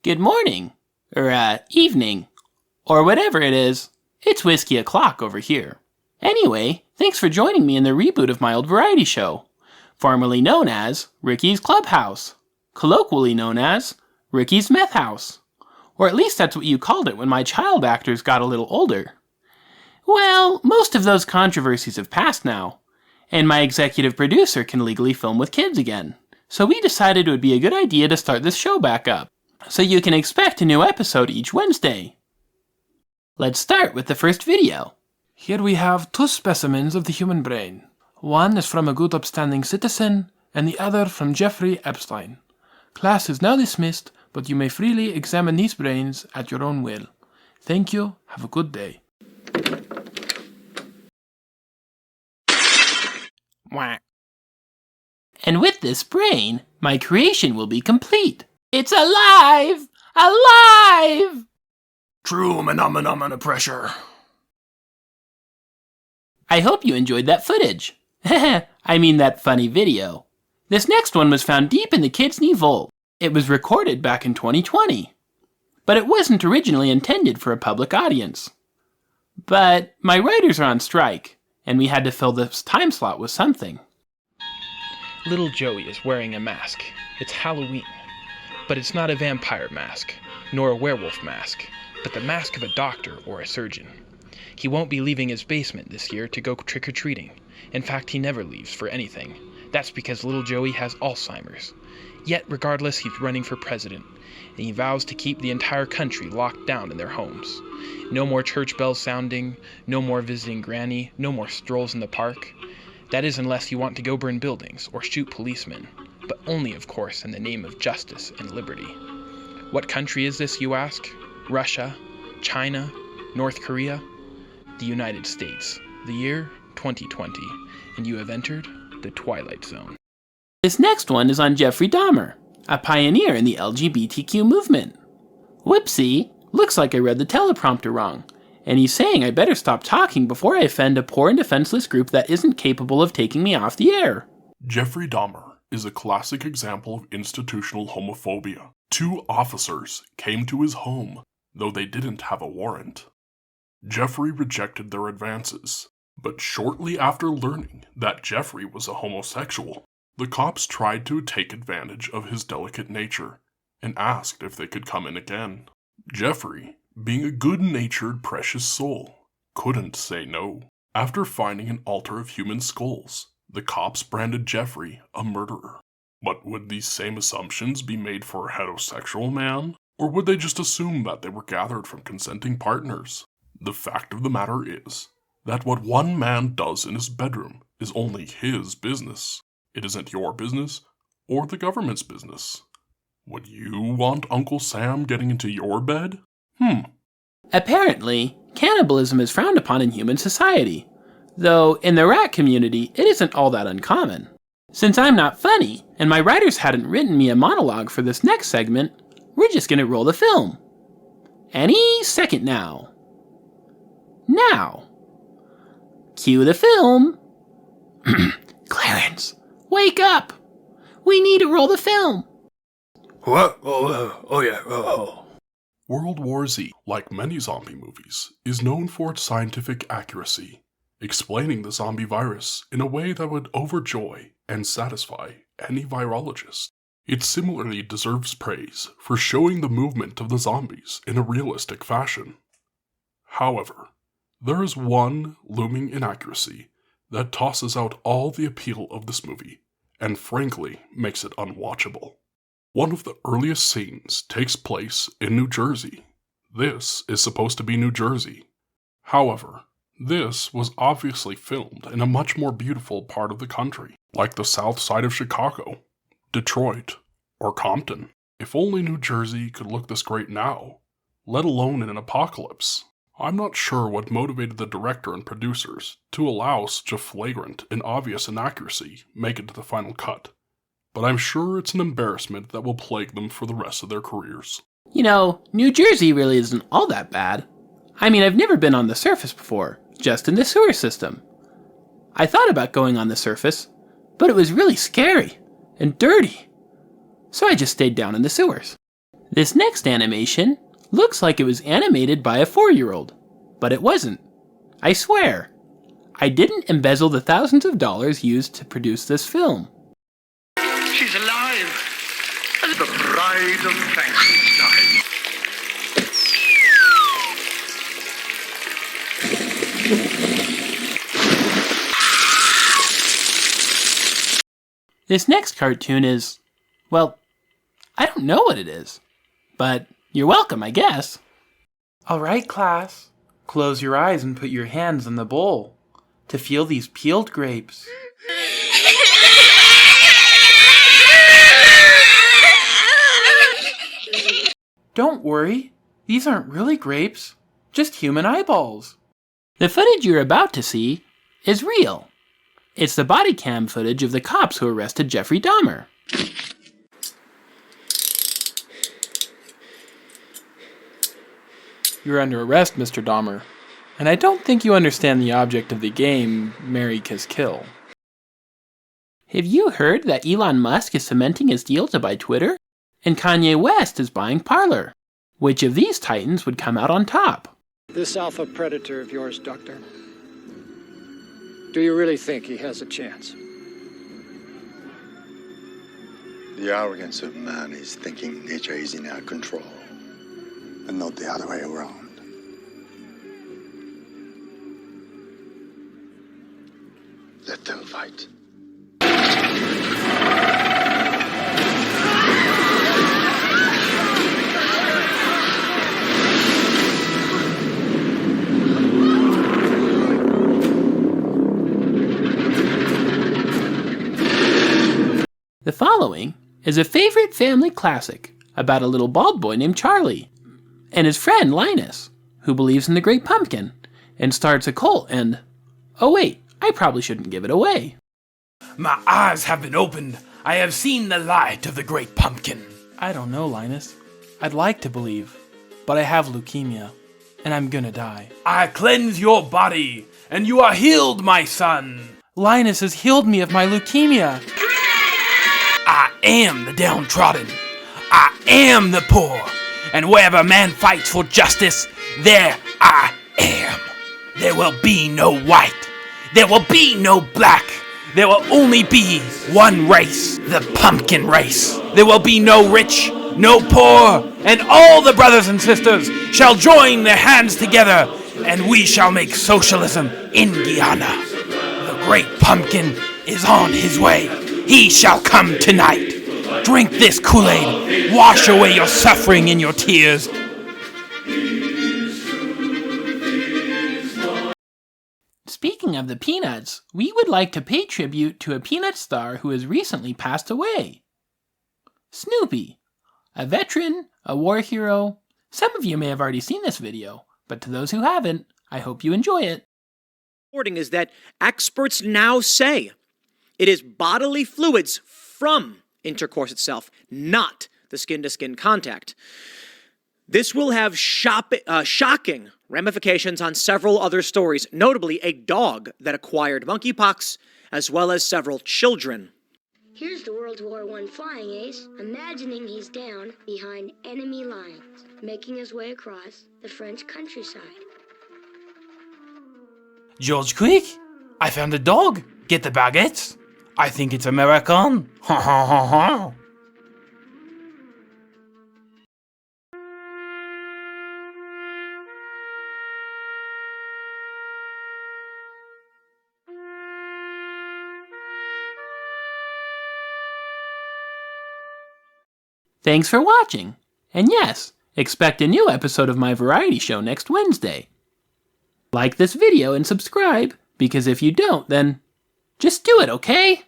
Good morning, or evening, or whatever it is. It's whiskey o'clock over here. Anyway, thanks for joining me in the reboot of my old variety show, formerly known as Ricky's Clubhouse, colloquially known as Ricky's Meth House, or at least that's what you called it when my child actors got a little older. Well, most of those controversies have passed now, and my executive producer can legally film with kids again, so we decided it would be a good idea to start this show back up, so you can expect a new episode each Wednesday. Let's start with the first video. Here we have two specimens of the human brain. One is from a good upstanding citizen, and the other from Jeffery Epstein. Class is now dismissed, but you may freely examine these brains at your own will. Thank you. Have a good day. Whack. And with this brain, my creation will be complete. It's alive! Alive! True phenomenon pressure. I hope you enjoyed that footage. I mean that funny video. This next one was found deep in the Kidney Vault. It was recorded back in 2020. But it wasn't originally intended for a public audience. But my writers are on strike, and we had to fill this time slot with something. Little Joey is wearing a mask. It's Halloween. But it's not a vampire mask, nor a werewolf mask, but the mask of a doctor or a surgeon. He won't be leaving his basement this year to go trick-or-treating. In fact, he never leaves for anything. That's because little Joey has Alzheimer's. Yet, regardless, he's running for president, and he vows to keep the entire country locked down in their homes. No more church bells sounding, no more visiting Granny, no more strolls in the park. That is unless you want to go burn buildings or shoot policemen, but only, of course, in the name of justice and liberty. What country is this, you ask? Russia? China? North Korea? The United States. The year 2020, and you have entered the Twilight Zone. This next one is on Jeffery Dahmer, a pioneer in the LGBTQ movement. Whoopsie, looks like I read the teleprompter wrong, and he's saying I better stop talking before I offend a poor and defenseless group that isn't capable of taking me off the air. Jeffery Dahmer is a classic example of institutional homophobia. 2 officers came to his home, though they didn't have a warrant. Jeffrey rejected their advances, but shortly after learning that Jeffrey was a homosexual, the cops tried to take advantage of his delicate nature and asked if they could come in again. Jeffrey, being a good-natured, precious soul, couldn't say no. After finding an altar of human skulls, the cops branded Jeffrey a murderer. But would these same assumptions be made for a heterosexual man? Or would they just assume that they were gathered from consenting partners? The fact of the matter is that what one man does in his bedroom is only his business. It isn't your business or the government's business. Would you want Uncle Sam getting into your bed? Apparently, cannibalism is frowned upon in human society, though in the rat community it isn't all that uncommon. Since I'm not funny, and my writers hadn't written me a monologue for this next segment, we're just gonna roll the film. Any second now. Now. Cue the film. Clarence, wake up! We need to roll the film. What? Oh yeah. World War Z, like many zombie movies, is known for its scientific accuracy, explaining the zombie virus in a way that would overjoy and satisfy any virologist. It similarly deserves praise for showing the movement of the zombies in a realistic fashion. However, there is one looming inaccuracy that tosses out all the appeal of this movie, and frankly makes it unwatchable. One of the earliest scenes takes place in New Jersey. This is supposed to be New Jersey. However, this was obviously filmed in a much more beautiful part of the country, like the south side of Chicago, Detroit, or Compton. If only New Jersey could look this great now, let alone in an apocalypse. I'm not sure what motivated the director and producers to allow such a flagrant and obvious inaccuracy make it to the final cut, but I'm sure it's an embarrassment that will plague them for the rest of their careers. You know, New Jersey really isn't all that bad. I mean, I've never been on the surface before, just in the sewer system. I thought about going on the surface, but it was really scary and dirty, so I just stayed down in the sewers. This next animation looks like it was animated by a 4-year-old, but it wasn't. I swear. I didn't embezzle the thousands of dollars used to produce this film. She's alive! The bride of Frankenstein. This next cartoon is, well, I don't know what it is, but you're welcome, I guess. All right, class. Close your eyes and put your hands in the bowl to feel these peeled grapes. Don't worry, these aren't really grapes, just human eyeballs. The footage you're about to see is real. It's the body cam footage of the cops who arrested Jeffrey Dahmer. You're under arrest, Mr. Dahmer. And I don't think you understand the object of the game, Marry, Kiss, Kill. Have you heard that Elon Musk is cementing his deal to buy Twitter? And Kanye West is buying Parler. Which of these titans would come out on top? This alpha predator of yours, Doctor. Do you really think he has a chance? The arrogance of man is thinking nature is in our control, and not the other way around. Let them fight. The following is a favorite family classic about a little bald boy named Charlie and his friend Linus, who believes in the Great Pumpkin and starts a cult and... Oh wait, I probably shouldn't give it away. My eyes have been opened. I have seen the light of the Great Pumpkin. I don't know, Linus. I'd like to believe, but I have leukemia, and I'm gonna die. I cleanse your body, and you are healed, my son. Linus has healed me of my leukemia. I am the downtrodden. I am the poor. And wherever man fights for justice, there I am. There will be no white. There will be no black. There will only be one race, the pumpkin race. There will be no rich, no poor, and all the brothers and sisters shall join their hands together, and we shall make socialism in Guyana. The Great Pumpkin is on his way. He shall come tonight. Drink this Kool-Aid. Wash away your suffering and your tears. Speaking of the Peanuts, we would like to pay tribute to a Peanut star who has recently passed away. Snoopy, a veteran, a war hero. Some of you may have already seen this video, but to those who haven't, I hope you enjoy it. Is that experts now say it is bodily fluids from intercourse itself, not the skin-to-skin contact. This will have shocking ramifications on several other stories, notably a dog that acquired monkeypox, as well as several children. Here's the World War I flying ace, imagining he's down behind enemy lines, making his way across the French countryside. George Quick, I found a dog. Get the baguettes. I think it's American. Ha ha ha ha. Thanks for watching. And yes, expect a new episode of my variety show next Wednesday. Like this video and subscribe, because if you don't, then just do it, okay?